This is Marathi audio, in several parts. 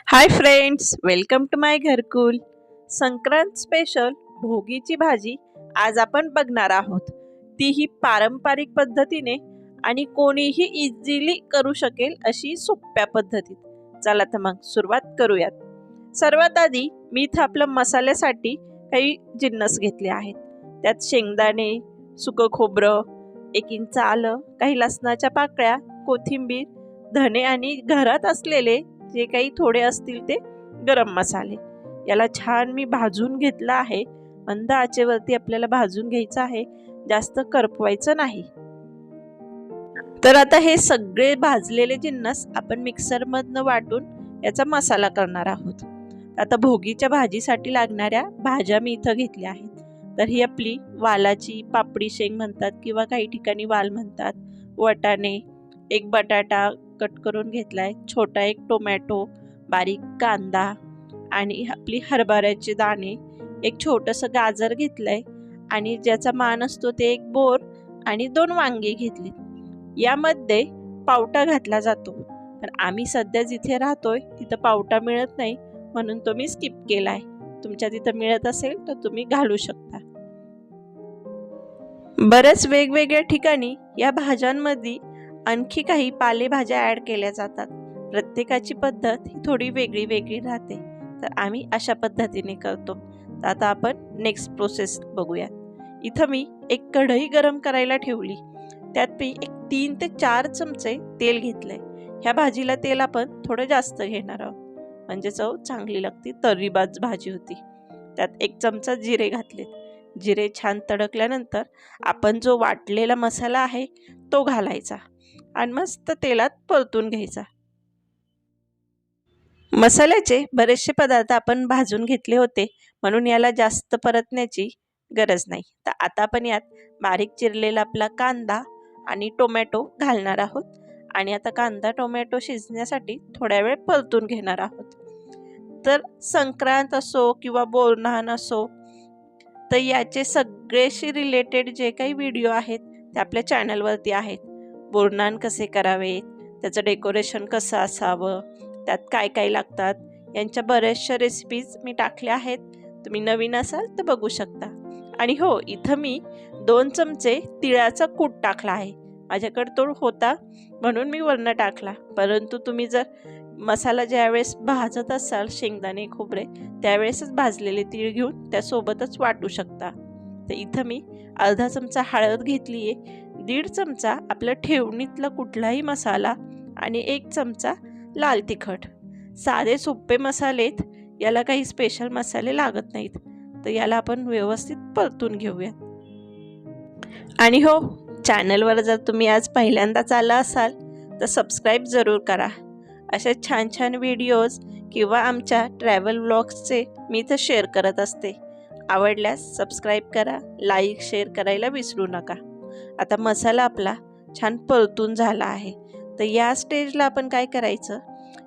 हाय फ्रेंड्स, वेलकम टू माय घरकुल. संक्रांत स्पेशल भोगीची भाजी आज आपण बघणार आहोत. तीही पारंपरिक पद्धतीने आणि कोणीही इझिली करू शकेल अशी सोप्या पद्धतीत. चला तर मग सुरुवात करूयात. सर्वात आधी मी इथं आपल्या मसाल्यासाठी काही जिन्नस घेतले आहेत. त्यात शेंगदाणे, सुकं खोबरं, 1 इंच आलं, काही लसणाच्या पाकळ्या, कोथिंबीर, धने आणि घरात असलेले जे काही थोडे असतील ते गरम मसाले. याला छान मी भाजून घेतला आहे. मंद आचेवरती आपल्याला भाजून घ्यायचं आहे, जास्त करपवायचं नाही. तर आता हे सगळे भाजलेले जिन्नस आपण मिक्सरमधनं वाटून याचा मसाला करणार आहोत. आता भोगीच्या भाजीसाठी लागणाऱ्या भाज्या मी इथं घेतल्या आहेत. तर ही आपली वालाची पापडी शेंग म्हणतात किंवा काही ठिकाणी वाल म्हणतात, वाटाणे, 1 बटाटा कट करून घेतलाय, छोटा 1 टोमॅटो, बारीक कांदा आणि आपली हरभऱ्याचे दाणे, एक छोटंसं गाजर घेतलंय आणि ज्याचा मान असतो ते 1 बोर आणि 2 वांगे घेतली. यामध्ये पावटा घातला जातो, पण आम्ही सध्या जिथे राहतोय तिथं पावटा मिळत नाही, म्हणून तो मी स्किप केलाय. तुमच्या तिथं मिळत असेल तर तुम्ही घालू शकता. बऱ्याच वेगवेगळ्या ठिकाणी या भाज्यांमध्ये आणखी काही पालेभाज्या ॲड केल्या जातात. प्रत्येकाची पद्धत ही थोडी वेगळी वेगळी राहते, तर आम्ही अशा पद्धतीने करतो. तर आता आपण नेक्स्ट प्रोसेस बघूया. इथं मी एक कढई गरम करायला ठेवली. त्यात मी एक 3 ते 4 चमचे तेल घेतलंय. ह्या भाजीला तेल आपण थोडं जास्त घेणार आहोत, म्हणजे चव चांगली लागते, तर्रीबाज भाजी होती. त्यात 1 चमचा जिरे घातलेत. जिरे छान तडकल्यानंतर आपण जो वाटलेला मसाला आहे तो घालायचा आणि मस्त तेलात परतून घ्यायचा. मसाल्याचे बरेचसे पदार्थ आपण भाजून घेतले होते, म्हणून याला जास्त परतण्याची गरज नाही. तर आता आपण यात बारीक चिरलेला आपला कांदा आणि टोमॅटो घालणार आहोत आणि आता कांदा टोमॅटो शिजण्यासाठी थोड्या वेळ परतून घेणार आहोत. तर संक्रांत असो किंवा बोरन्हाण असो, तर याचे सगळेशी रिलेटेड जे काही व्हिडिओ आहेत ते आपल्या चॅनलवरती आहेत. बोरन्हाण कसे करावे, त्याचं डेकोरेशन कसं असावं, त्यात काय काय लागतात, यांच्या बऱ्याचशा रेसिपीज मी टाकल्या आहेत. तुम्ही नवीन असाल तर बघू शकता. आणि हो, इथं मी 2 चमचे तिळाचा कूट टाकला आहे. माझ्याकडे तो होता म्हणून मी वरनं टाकला, परंतु तुम्ही जर मसाला ज्यावेळेस भाजत असाल शेंगदाणे खोबरे, त्यावेळेसच भाजलेले तीळ घेऊन त्यासोबतच वाटू शकता. तर इथं मी अर्धा चमचा हळद घेतली आहे, 1.5 चमचा आपल्या ठेवणीतला कुठलाही मसाला आणि 1 चमचा लाल तिखट. साधे सोपे मसालेत, याला काही स्पेशल मसाले लागत नाहीत. तर याला आपण व्यवस्थित परतून घेऊयात. आणि हो, चॅनलवर जर तुम्ही आज पहिल्यांदाच आला असाल तर सबस्क्राईब जरूर करा. असे छान छान व्हिडिओज किंवा आमच्या ट्रॅव्हल व्लॉग्सचे मी इथं शेअर करत असते. आवडल्यास सबस्क्राईब करा, लाईक शेअर करायला विसरू नका. आता मसाला आपला छान परतून झाला आहे. तर या स्टेजला आपण काय करायचं,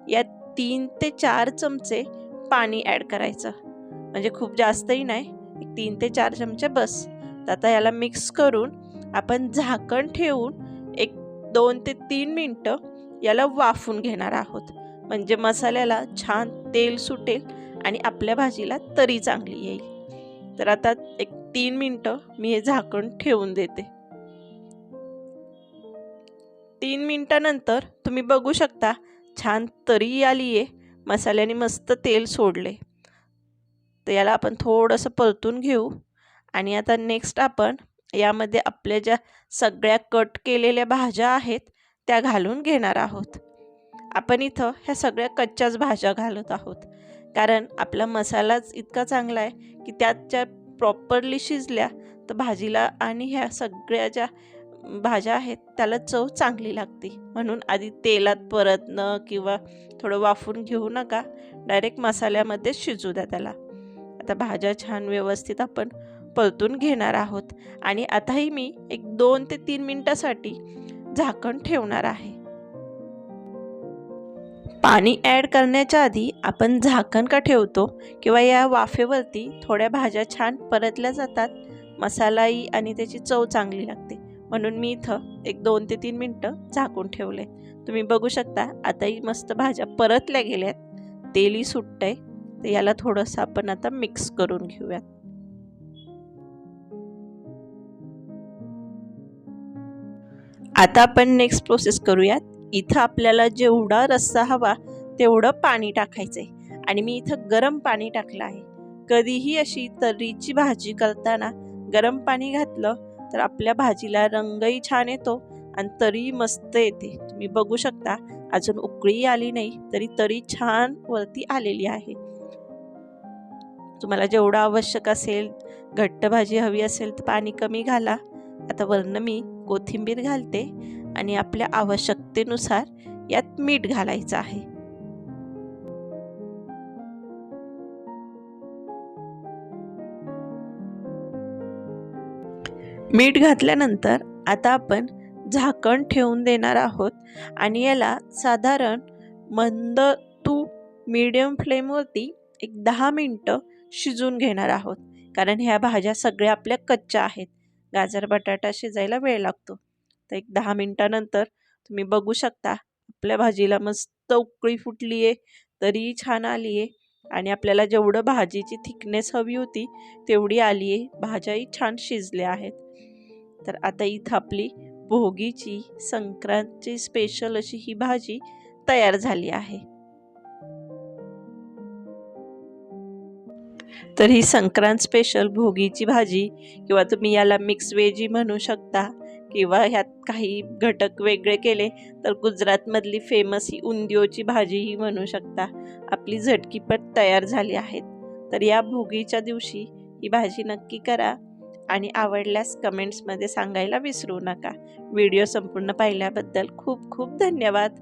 यात 3 ते 4 चमचे पाणी ॲड करायचं, म्हणजे खूप जास्तही नाही, 3 ते 4 चमचे बस. तर आता याला मिक्स करून आपण झाकण ठेवून एक 2 ते 3 मिनटं याला वाफून घेणार आहोत, म्हणजे मसाल्याला छान तेल सुटेल आणि आपल्या भाजीला तरी चांगली येईल. तर आता एक 3 मिनटं मी हे झाकण ठेवून देते. 3 मिनटानंतर तुम्ही बघू शकता छान तरी आली आहे, मसाल्याने मस्त तेल सोडले. तर याला आपण थोडंसं परतून घेऊ. आणि आता नेक्स्ट आपण यामध्ये आपल्या ज्या सगळ्या कट केलेल्या भाज्या आहेत त्या घालून घेणार आहोत. आपण इथं ह्या सगळ्या कच्च्याच भाज्या घालत आहोत, कारण आपला मसालाच इतका चांगला आहे की त्यात ज्या प्रॉपरली शिजल्या तर भाजीला आणि ह्या सगळ्या ज्या भाज्या आहेत त्याला चव चांगली लागते. म्हणून आधी तेलात परतणं किंवा थोडं वाफून घेऊ नका, डायरेक्ट मसाल्यामध्ये शिजू द्या त्याला. आता भाज्या छान व्यवस्थित आपण परतून घेणार आहोत आणि आताही मी एक 2 ते 3 मिनिटासाठी झाकण ठेवणार आहे. पाणी ॲड करण्याच्या आधी आपण झाकण का ठेवतो किंवा या वाफेवरती थोड्या भाज्या छान परतल्या जातात, मसालाही आणि त्याची चव चांगली लागते, म्हणून मी इथं एक 2 ते 3 मिनटं झाकून ठेवले. तुम्ही बघू शकता आताही मस्त भाज्या परतल्या गेल्यात. तेलही सुटतंय. तर याला थोडंसं आपण आता मिक्स करून घेऊयात. आता आपण नेक्स्ट प्रोसेस करूयात. इथं आपल्याला जेवढा रस्सा हवा तेवढं पाणी टाकायचंय आणि मी इथं गरम पाणी टाकलं आहे. कधीही अशी तर्रीची भाजी करताना गरम पाणी घातलं तर आपल्या भाजीला रंगही छान येतो आणि तरी मस्त येते. तुम्ही बघू शकता, अजून उकळी आली नाही तरी तरी छान वरती आलेली आहे. तुम्हाला जेवढं आवश्यक असेल, घट्ट भाजी हवी असेल तर पाणी कमी घाला. आता वरनं मी कोथिंबीर घालते आणि आपल्या आवश्यकतेनुसार यात मीठ घालायचं आहे. मीठ घातल्यानंतर आता आपण झाकण ठेवून देणार आहोत आणि याला साधारण मंद टू मीडियम फ्लेमवरती एक 10 मिनटं शिजून घेणार आहोत. कारण ह्या भाज्या सगळ्या आपल्या कच्च्या आहेत. गाजर बटाटा शिजायला वेळ लागतो. तर एक 10 मिनटानंतर तुम्ही बघू शकता आपल्या भाजीला मस्त उकळी फुटली आहे, तरी छान आली आहे आणि आपल्याला जेवढं भाजीची थिकनेस हवी होती तेवढी आली आहे. भाज्याही छान शिजल्या आहेत. तर आता इथं आपली भोगीची संक्रांतची स्पेशल अशी ही भाजी तयार झाली आहे. तर ही संक्रांत स्पेशल भोगीची भाजी किंवा तुम्ही याला मिक्स वेजी म्हणू शकता किंवा ह्यात काही घटक वेगळे केले तर गुजरातमधली फेमस ही उंदियोची भाजीही म्हणू शकता. आपली झटकीपट तयार झाली आहेत. तर या भोगीच्या दिवशी ही भाजी नक्की करा आणि आवडल्यास कमेंट्समध्ये सांगायला विसरू नका. व्हिडिओ संपूर्ण पाहिल्याबद्दल खूप खूप धन्यवाद.